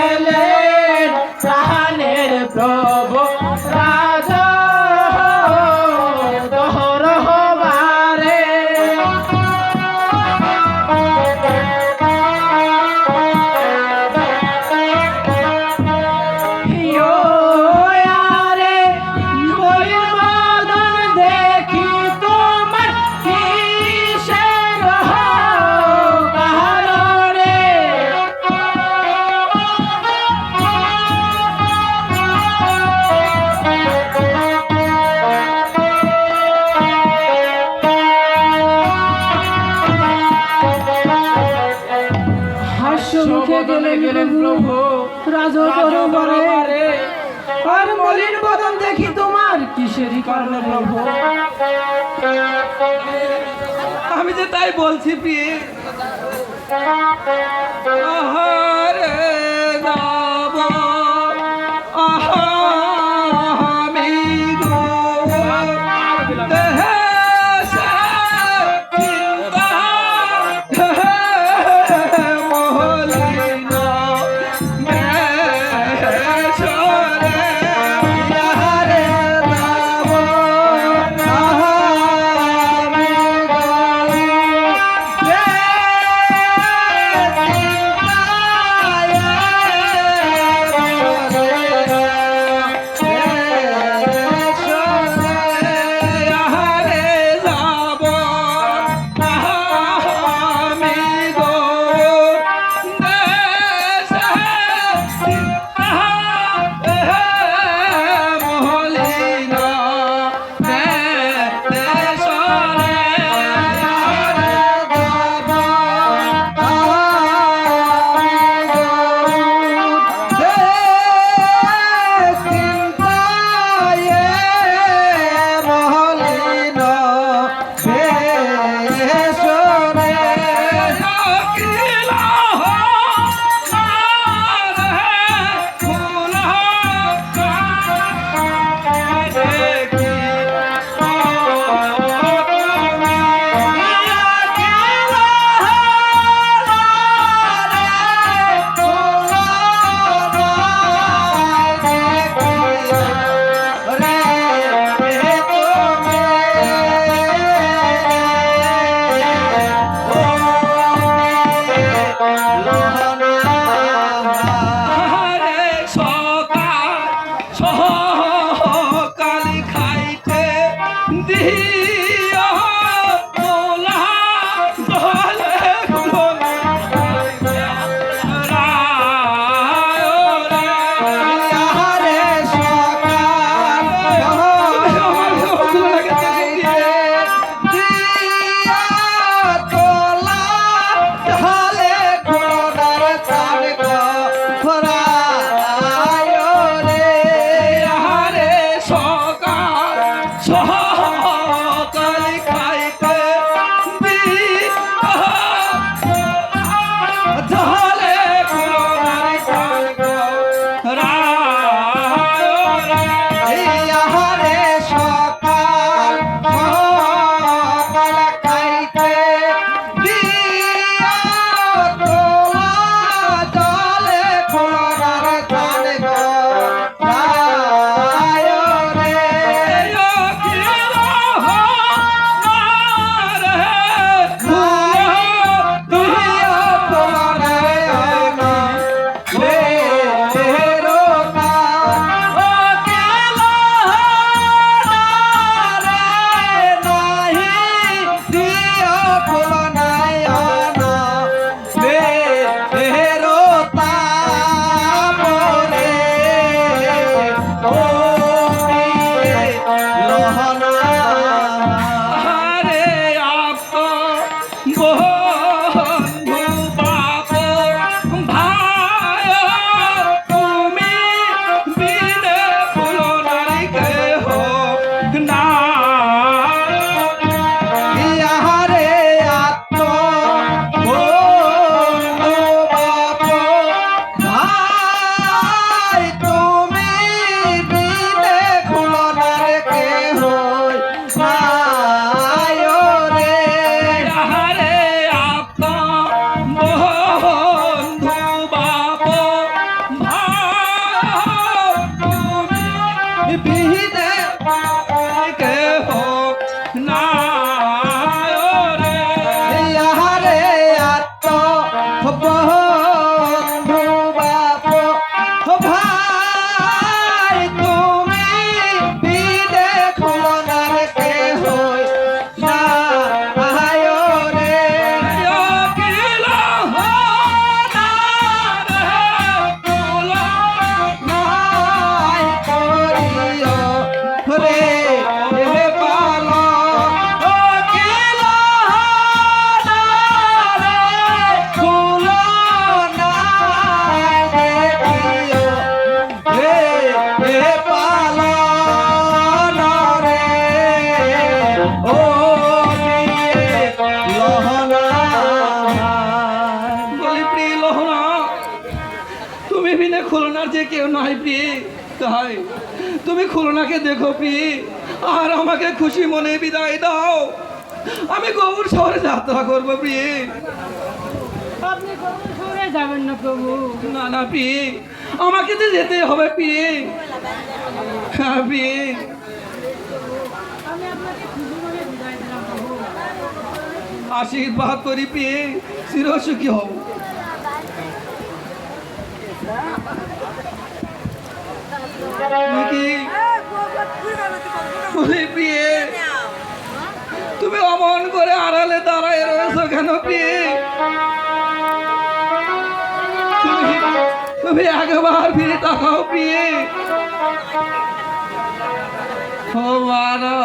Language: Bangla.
গেলেন প্রাণের প্রভু রাজা দহরবারে। আরে মলিন বদন দেখি তোমার কিসের কারণে। হাস্যমুখে গেলেন প্রভু রাজদরবারে। আর মলিন বদন দেখি তোমার কিসেরই কারণে প্রভু। আমি যে তাই বলছি প্রিয়ে। আহারে যাব আমি গো দেহে তুমি বিনে খুলনার যে কেউ নাই প্রিয়ে, তাই তুমি খুলনাকে দেখো প্রিয়ে, আর আমাকে খুশি মনে বিদায় দাও। আমি গৌর শহরে যাত্রা করবো প্রিয়ে। আপনি কোন শহরে যাবেন না প্রভু। না না প্রিয়ে, আমাকে তো যেতে হবে প্রিয়ে। হ্যাঁ প্রিয়ে, আমি আপনাকে খুশি মনে বিদায় দিলাম প্রভু। আশীর্বাদ করি প্রিয়ে, চিরসুখী হও। নাকি বলি প্রিয়ে, তুমি অমন করে আড়ালে দাঁড়ায় রয়েছো কেন প্রিয়ে? তুমি একবার ফিরে তাকাও প্রিয়ে। ও মারো